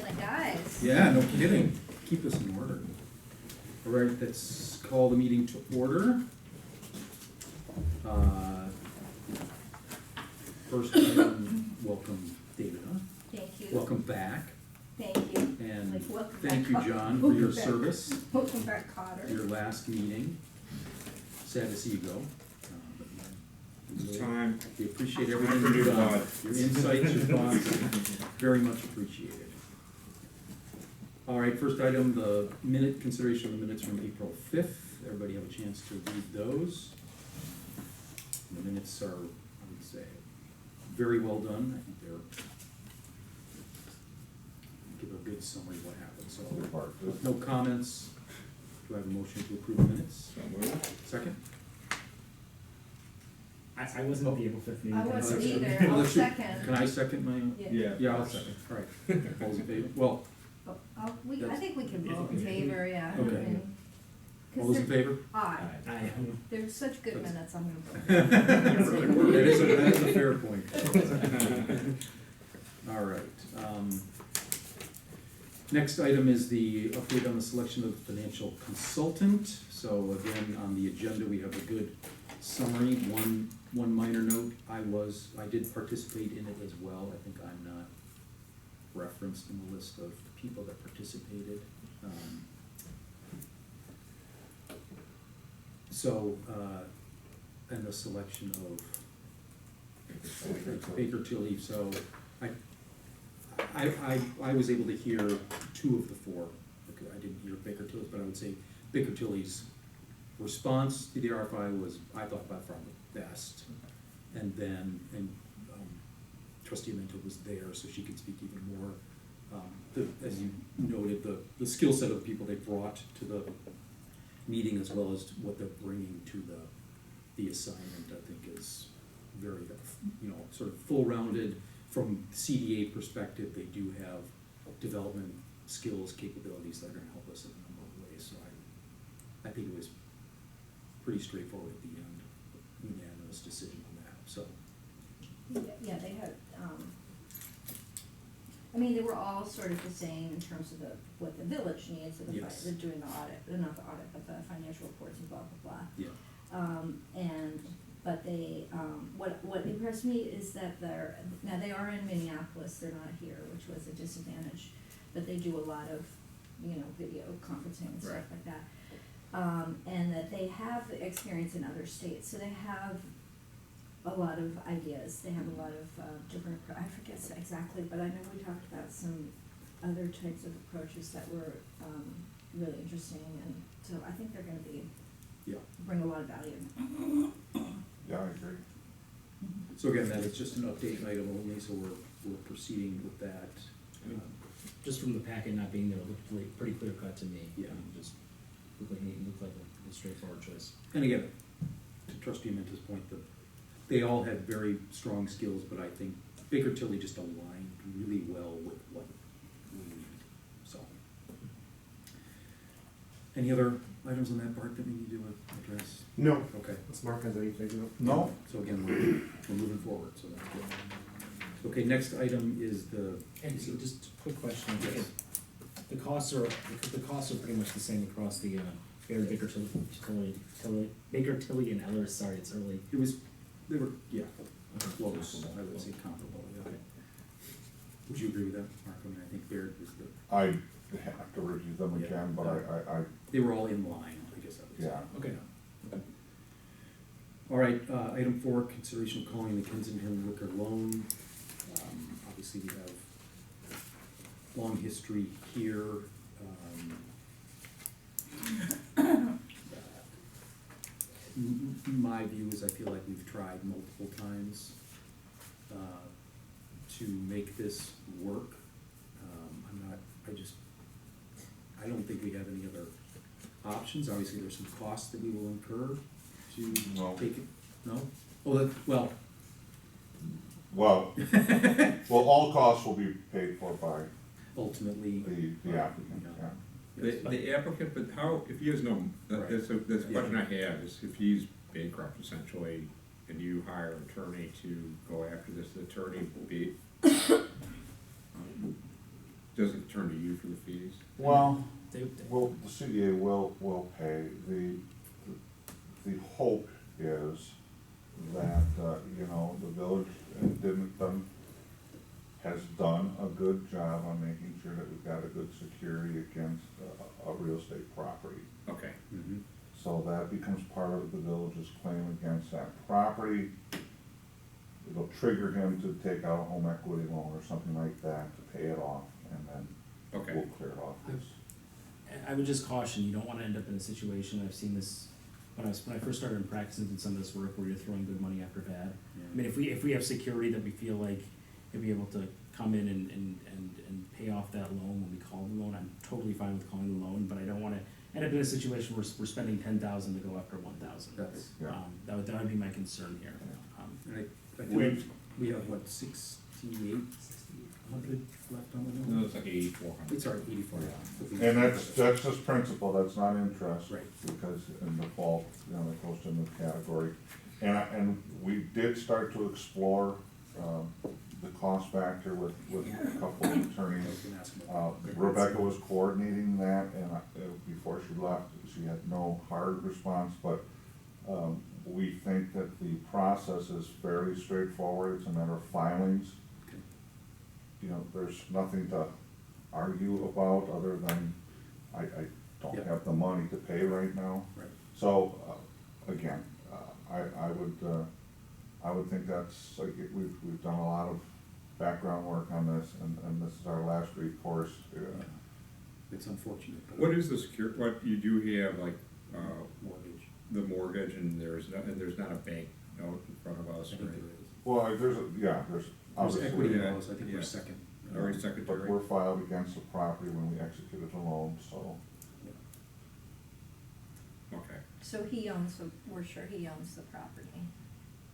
and the guys. Yeah, no kidding. Keep us in order. All right, let's call the meeting to order. First item, welcome David, huh? Thank you. Welcome back. Thank you. And Like, welcome thank you, back, John, for your service. Welcome back, Cotter. Your last meeting. Sad to see you go. It's time. We appreciate everything you've done. Your insights, your thoughts, very much appreciated. All right, first item, the consideration of the minutes from April 5th. Everybody have a chance to read those. The minutes are, I would say, very well done. I think they're, give a good summary of what happened. So, no comments. Do I have a motion to approve the minutes? Second? I wasn't at the April 5th meeting. I wasn't Okay. either. I'll Let's do- second. Can I second my? Yeah. Yeah, I'll second. All right. All those in favor? Well, I think we can vote in favor, yeah. Okay. I mean, 'cause all those in they're- favor? Aye. I They're such good minutes, I'm gonna vote. That is a fair point. All right. Next item is the update on the selection of financial consultant. So again, on the agenda, we have a good summary. One minor note, I did participate in it as well. I think I'm not referenced in the list of the people that participated. And the selection of Baker Tilly, so I was able to hear two of the four. I didn't hear Baker Tilly's, but I would say Baker Tilly's response to the RFI was, I thought, by far the best. And then, Trustee Mento was there, so she could speak even more. As you noted, the skill set of the people they brought to the meeting, as well as what they're bringing to the assignment, I think is very, sort of full-rounded. From CDA perspective, they do have development skills, capabilities that are going to help us in a number of ways. So I think it was pretty straightforward at the end, unanimous decision on that. So Yeah, they had, I mean, they were all sort of the same in terms of what the village needs, and Yes. they're doing the audit, not the audit, but the financial reports and blah, blah, blah. yeah, But they, what impressed me is that now they are in Minneapolis, they're not here, which was a disadvantage, but they do a lot of, video conferencing and stuff Right. like that. And that they have experience in other states, so they have a lot of ideas, they have a lot of different, I forget exactly, but I know we talked about some other types of approaches that were really interesting, and so I think they're gonna be, bring a lot of value. Yeah, I agree. so again, that is just an update item only, so we're proceeding with that. just from the packet not being there, it looked pretty clear cut to me. Yeah. Just looked like a straightforward choice. And again, to Trustee Mento's point, they all had very strong skills, but I think Baker Tilly just aligned really well with what we need. So, any other items on that part that we need to address? No. Okay. Let's mark as anything. No? So again, we're moving forward, so that's good. Okay, next item is And so just a quick question. Yes. The costs are pretty much the same across the Baker Tilly and Ellers. Sorry, it's early. they were, yeah, close, I would say comparable, yeah. Would you agree with that, Mark? I mean, I think Baird was I have to review them again, but I they were all in line, I guess I would say. Yeah. Okay. All right, item 4, consideration of calling the Kensington liquor loan. Obviously, we have long history here. My view is I feel like we've tried multiple times to make this work. I don't think we have any other options. Obviously, there's some costs that we will incur to No. take it. No? Oh, well, Well, all costs will be paid for by ultimately, the applicant, yeah. The applicant, but how, if he has no, Right. that's a question I have, is if he's bankrupt essentially, and you hire an attorney to go after this attorney, doesn't turn to you for the fees? Well, They, well, the CDA will pay. The hope is that, you know, the village has done a good job on making sure that we've got a good security against a real estate property. Okay, Mhm. So that becomes part of the village's claim against that property. It'll trigger him to take out a home equity loan or something like that to pay it off, and then okay. we'll clear it off. I would just caution, you don't wanna end up in a situation, I've seen this, when I first started in practice and did some of this work where you're throwing good money after bad. I mean, if we have security that we feel like he'll be able to come in and pay off that loan when we call the loan, I'm totally fine with calling the loan, but I don't wanna end up in a situation where we're spending 10,000 to go after 1,000. That's, Yeah. That would be my concern here. and I think we have, what, 6,800 left on the No, loan? it's like 8,400. It's already 84. And that's just principal, that's not interest. Right. Because in default, you know, it goes to the category. And we did start to explore, the cost factor with a couple of I attorneys. was gonna ask about that. Rebecca was coordinating that, and before she left, she had no hard response, but, we think that the process is fairly straightforward, it's a matter of filings. Okay. You know, there's nothing to argue about, other than I don't Yeah. have the money to pay right now. Right. So, again, I would think that's, like, we've done a lot of background work on this, and this is our last recourse. It's unfortunate, but. What is the what you do have, like, Mortgage. the mortgage, and there's not a bank note in front of I us, think right? there is. Well, there's There's obviously. equity yeah, laws, I think we're yeah. second. Or But secretary? we're filed against the property when we executed the loan, so. Okay, So we're sure he owns the property.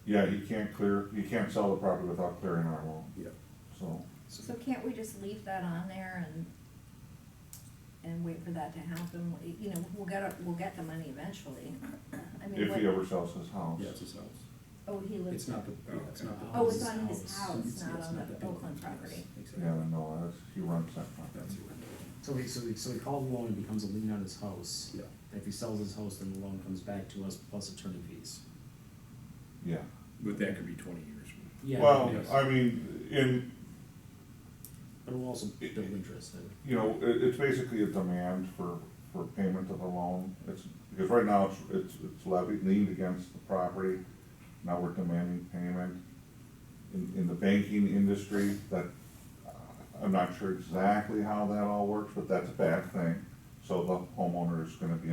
Yeah, he can't sell the property without clearing our loan, Yeah. so. So can't we just leave that on there and wait for that to happen? You know, we'll get the money eventually. I mean, If what- he ever sells his house. Yeah, it's his house. Oh, he lives. It's not the, yeah, it's not the. Oh, it's on his house, It's- not it's on not the building. Oakland property. Yes, exactly. Yeah, no, he runs that That's property. it. So we call the loan and becomes a lien on his house. Yeah. If he sells his house, then the loan comes back to us plus attorney fees. Yeah. but that could be 20 years from Yeah. Well, yes. I mean, But it will also build interest. you know, it's basically a demand for payment of the loan. Because right now, it's levied, liened against the property. Now we're demanding payment. In the banking industry, that, I'm not sure exactly how that all works, but that's a bad thing. So the homeowner is gonna be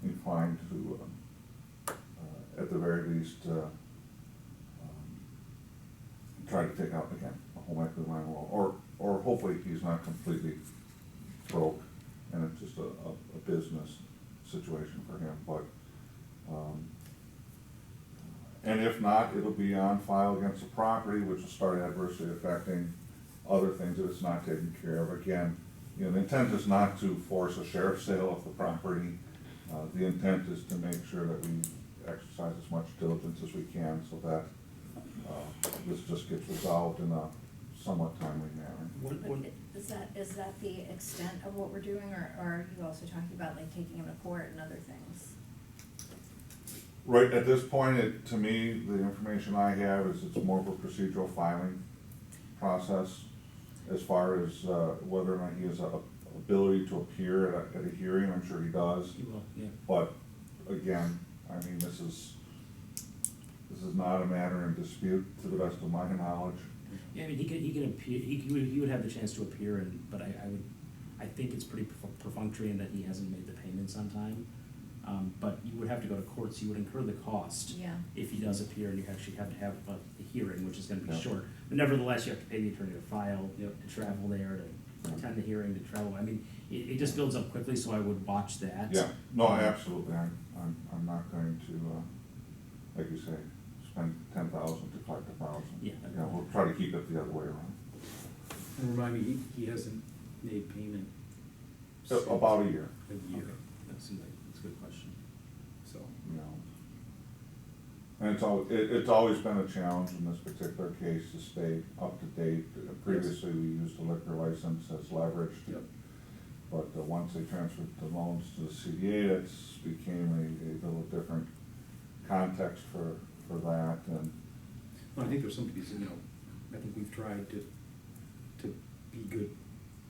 inclined to, at the very least, try to take out, again, a home equity line loan, or hopefully he's not completely broke, and it's just a business situation for him, but, and if not, it'll be on file against the property, which will start adversely affecting other things if it's not taken care of. Again, you know, the intent is not to force a sheriff's sale of the property. The intent is to make sure that we exercise as much diligence as we can, so that this just gets resolved in a somewhat timely manner. But is that the extent of what we're doing, or are you also talking about like taking him to court and other things? Right, at this point, to me, the information I have is it's more of a procedural filing process as far as whether or not he has a ability to appear at a hearing. I'm sure he does. You will, yeah. But again, I mean, this is not a matter in dispute, to the best of my knowledge. Yeah, I mean, he can appear, he would have the chance to appear, but I think it's pretty perfunctory in that he hasn't made the payments on time. But you would have to go to court, so you would incur the cost. Yeah. If he does appear, and you actually have to have a hearing, which is gonna be Yeah. short. But nevertheless, you have to pay the attorney to file, Yep. to travel there, to attend the hearing, to travel. I mean, it just builds up quickly, so I would watch that. Yeah, no, absolutely, I'm not going to, like you say, spend 10,000 to collect 1,000. Yeah. You know, we'll try to keep it the other way around. And remind me, he hasn't made payment. About a year, A year, That seems like, that's a good question. so. you know. And it's always been a challenge in this particular case to stay up to date. Previously, we used a liquor license as leverage. Yep. But once they transferred the loans to the CDA, it became a little different context for that, and Well, I think there's some pieces, I think we've tried to be good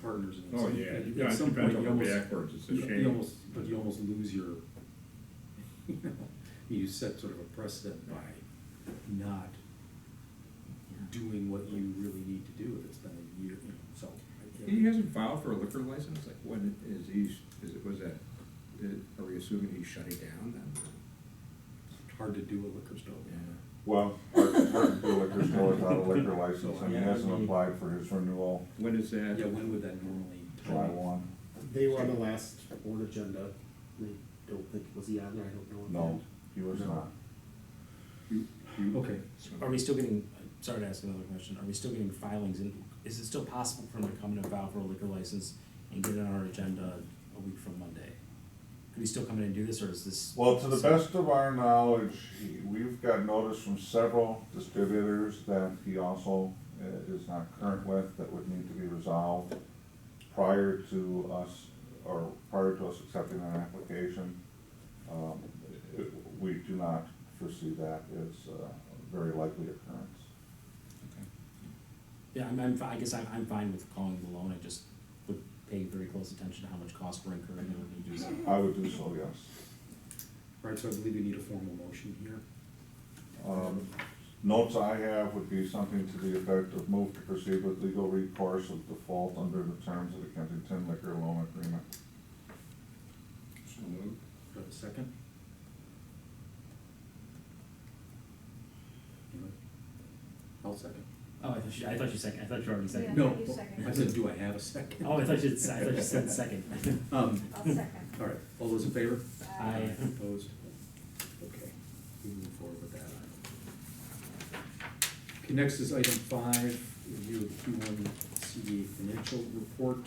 partners. And Oh, yeah, at yeah, it some depends point, you on almost, backwards, it's a you shame. but you almost lose your, you set sort of a precedent by not doing what you really need to do if it's been a year, so. He hasn't filed for a liquor license, like, when is he, are we assuming he's shutting down then? Hard to do a liquor store. well, it's hard to do a liquor store without a liquor license, and he Yeah, hasn't I mean- applied for his renewal When is that? Yeah, when would that normally? July 1. They were on the last board agenda. I don't think, was he on there? I don't know. No, he was No. not. Okay. Are we still getting, sorry to ask another question, are we still getting filings, and is it still possible for him to come in and file for a liquor license and get it on our agenda a week from Monday? Could he still come in and do this, or is this? Well, to the best of our knowledge, we've got notice from several distributors that he also is not current with, that would need to be resolved prior to us accepting an application. We do not foresee that as a very likely occurrence. Yeah, I guess I'm fine with calling the loan, I just would pay very close attention to how much cost we're incurring and when we do so. I would do so, yes. All right, so I believe we need a formal motion here. Notes I have would be something to the effect of move to proceed with legal recourse of default under the terms of the Kensington Liquor Loan Agreement. So moved. Do I have a second? Anyone? I'll second. Oh, I thought you already seconded. Yeah. No, you second. I said, do I have a second? Oh, I thought you said second. I'll second. All right, all those in favor? Aye. Opposed? Okay, we move forward with that. Okay, next is item 5, review of the Q1 CDA financial report.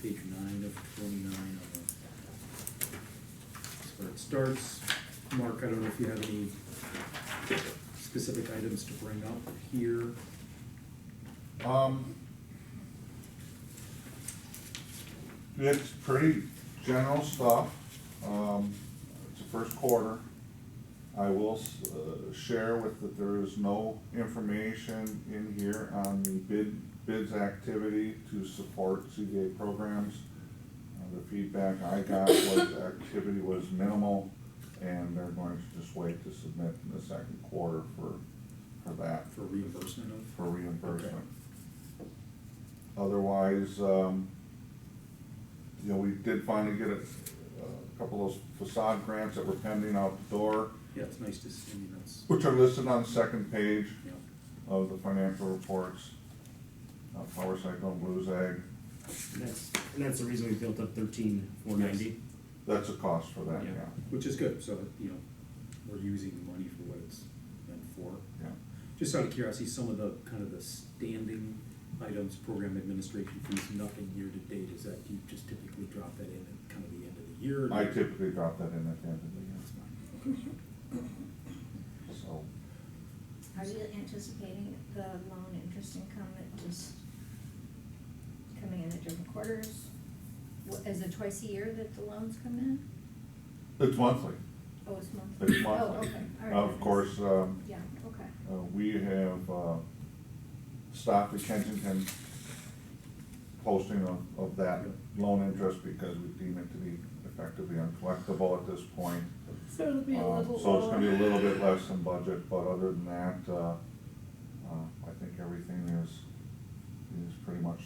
Page 9 of 29 that's where it starts. Mark, I don't know if you have any specific items to bring up here. It's pretty general stuff. It's the first quarter. I will share that there is no information in here on the bids activity to support CDA programs. The feedback I got was activity was minimal, and they're going to just wait to submit in the second quarter for that. For reimbursement of? For reimbursement. Okay. Otherwise, we did finally get a couple of those facade grants that were pending out the door, Yeah, it's nice to see, that's, which are listed on the second page yeah. of the financial reports. Power Cycle and Blues Ag, And that's the reason we built up 13,490. that's a cost for that, Yeah. yeah. Which is good, so, we're using the money for what it's meant for. Yeah. Just out of curiosity, some of the, kind of the standing items, program administration fees, nothing year to date, is that, do you just typically drop that in at kind of the end of the year? I typically drop that in at the end of the year, That's fine. so. Are you anticipating the loan interest income just coming in at different quarters? Is it twice a year that the loans come in? It's monthly. Oh, it's monthly? It's monthly. Oh, okay, all right. Of course, Yeah, okay. we have stopped the Kensington posting of that loan interest because we deem it to be effectively uncollectible at this point. So it'll be a little So it's gonna be a lower. little bit less than budget, but other than that, I think everything is pretty much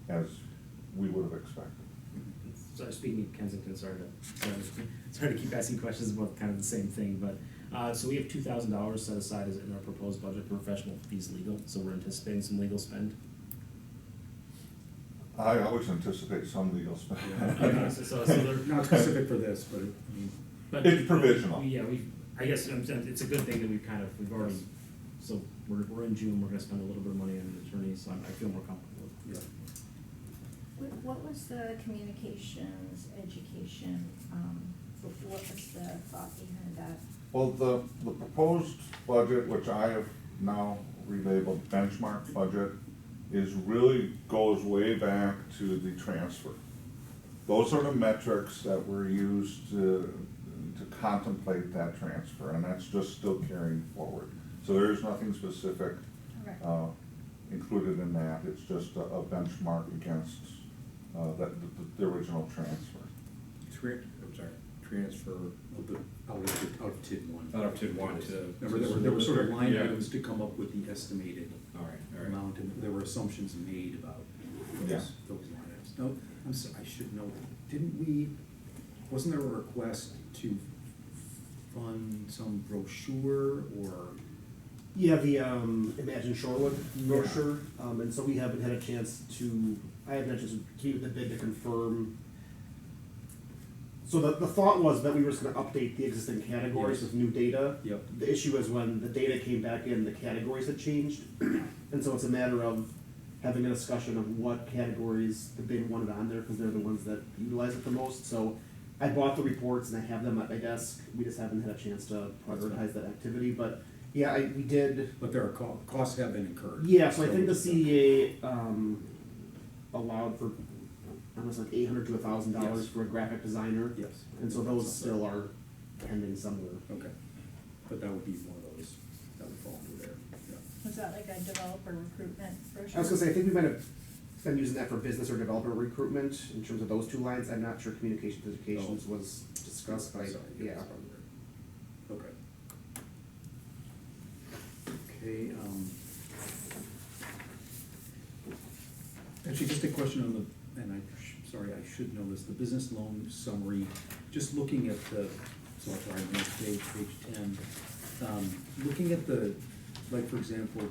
as we would have expected. So speaking of Kensington, sorry to keep asking questions about kind of the same thing, but, so we have $2,000 set aside as in our proposed budget for professional fees legal, so we're anticipating some legal spend. I always anticipate some legal spend. Okay, so they're. Not specific for this, but, But It's provisional. Yeah, I guess it's a good thing that we've already, so we're in June, we're gonna spend a little bit of money on an attorney, so I feel more comfortable with. yeah. What was the communications, education, what was the thought behind that? Well, the proposed budget, which I have now relabeled benchmark budget, goes way back to the transfer. Those are the metrics that were used to contemplate that transfer, and that's just still carrying forward. So there is nothing specific Okay. included in that, it's just a benchmark against the original transfer. I'm sorry, transfer Out of TID one. out of TID one to. Remember, there were sort of line Yeah. items to come up with the estimated All right. amount, and there were assumptions made about Yeah. those line items. No, I'm sorry, I should know, wasn't there a request to fund some brochure or? Yeah, the Imagine Shorewood brochure, and so we haven't had a chance I haven't had a chance to keep with the bid to confirm. So the thought was that we were just gonna update the existing categories Yes. with new data. Yep. The issue is when the data came back in, the categories had changed, and so it's a matter of having a discussion of what categories the bid wanted on there, because they're the ones that utilize it the most, so I bought the reports and I have them at my desk, we just haven't had a chance to prioritize that activity, but, yeah, we did. But there are costs have been incurred. Yeah, so I think the CDA, allowed for, almost like $800 to $1,000 Yes. for a graphic designer. Yes. And so those still are pending somewhere. Okay, but that would be one of those, that would fall under there, yeah. Was that like a developer recruitment brochure? I was gonna say, I think we might have been using that for business or developer recruitment, in terms of those two lines, I'm not sure communications educations was discussed, but Sorry, yeah. that's probably right. Okay. Okay, actually, just a question on the, and sorry, I should know this, the business loan summary, just looking at the, so I'm sorry, next page 10. Looking at the, like, for example,